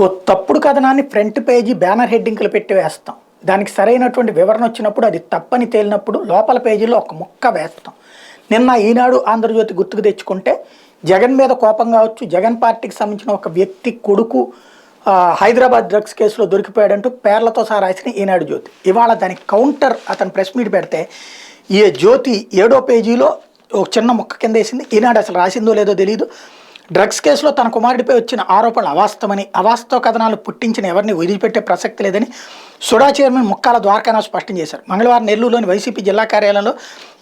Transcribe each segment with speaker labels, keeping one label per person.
Speaker 1: ఓ తప్పుడు కథనాన్ని front page banner హెడ్డింగ్లు పెట్టి వేస్తాం. దానికి సరైనటువంటి వివరణ వచ్చినప్పుడు అది తప్పని తేలినప్పుడు లోపల పేజీలో ఒక ముక్క వేస్తాం. నిన్న ఈనాడు ఆంధ్రజ్యోతి గుర్తుకు తెచ్చుకుంటే జగన్ మీద కోపం కావచ్చు, జగన్ పార్టీకి సంబంధించిన ఒక వ్యక్తి కొడుకు హైదరాబాద్ డ్రగ్స్ కేసులో దొరికిపోయాడంటూ పేర్లతో సహా రాసిన ఈనాడు జ్యోతి. ఇవాళ దానికి కౌంటర్ అతను ప్రెస్ మీట్ పెడితే ఈ జ్యోతి 7వ పేజీలో ఒక చిన్న ముక్క కింద వేసింది. ఈనాడు అసలు రాసిందో లేదో తెలియదు. డ్రగ్స్ కేసులో తన కుమారుడిపై వచ్చిన ఆరోపణలు అవాస్తవమని, అవాస్తవ కథనాలు పుట్టించిన ఎవరిని వదిలిపెట్టే ప్రసక్తి లేదని సుడా చైర్మన్ ముక్కాల ద్వారకానాథ్ స్పష్టం చేశారు. మంగళవారం నెల్లూరులోని వైసీపీ జిల్లా కార్యాలయంలో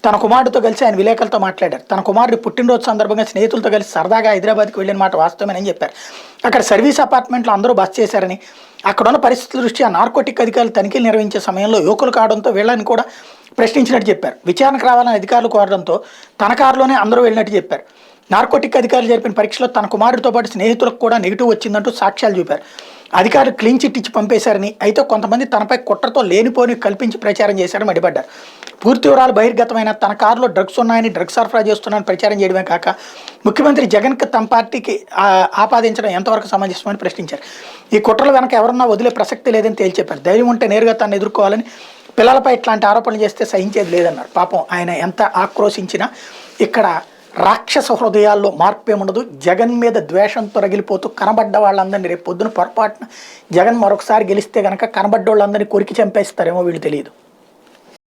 Speaker 1: తన కుమారుడితో కలిసి ఆయన విలేకరులతో మాట్లాడారు. తన కుమారుడి పుట్టినరోజు సందర్భంగా స్నేహితులతో కలిసి సరదాగా హైదరాబాద్కి వెళ్ళిన మాట వాస్తవమేనని చెప్పారు. అక్కడ సర్వీస్ అపార్ట్మెంట్లో అందరూ బస చేశారని, అక్కడున్న పరిస్థితుల దృష్ట్యా నార్కోటిక్ అధికారులు తనిఖీలు నిర్వహించే సమయంలో యువకులు కావడంతో వీళ్ళని కూడా ప్రశ్నించినట్టు చెప్పారు. విచారణకు రావాలని అధికారులు కోరడంతో తన కారులోనే అందరూ వెళ్ళినట్టు చెప్పారు. నార్కోటిక్ అధికారులు జరిపిన పరీక్షలో తన కుమారుడితో పాటు స్నేహితులకు కూడా నెగిటివ్ వచ్చిందంటూ సాక్ష్యాలు చూపారు. అధికారులు క్లీన్ చిట్ ఇచ్చి పంపేశారని, అయితే కొంతమంది తనపై కుట్రతో లేనిపోని కల్పించి ప్రచారం చేశారని మండిపడ్డారు. పూర్తి వివరాలు బహిర్గతమైన తన కారులో డ్రగ్స్ ఉన్నాయని, డ్రగ్స్ సరఫరా చేస్తున్నారని ప్రచారం చేయడమే కాక ముఖ్యమంత్రి జగన్కి తమ పార్టీకి ఆపాదించడం ఎంతవరకు సమంజసమని ప్రశ్నించారు. ఈ కుట్రల వెనక ఎవరన్నా వదిలే ప్రసక్తి లేదని తేల్చెప్పారు. ధైర్యం ఉంటే నేరుగా తను ఎదుర్కోవాలని, పిల్లలపై ఇట్లాంటి ఆరోపణలు చేస్తే సహించేది లేదన్నారు. పాపం ఆయన ఎంత ఆక్రోశించినా ఇక్కడ రాక్షస హృదయాల్లో మార్పేముండదు. జగన్ మీద ద్వేషంతో రగిలిపోతూ కనబడ్డ వాళ్ళందరినీ రేపు పొద్దున పొరపాటున జగన్ మరొకసారి గెలిస్తే కనుక కనబడ్డ వాళ్ళందరినీ కొరికి చంపేస్తారేమో వీళ్ళు తెలియదు.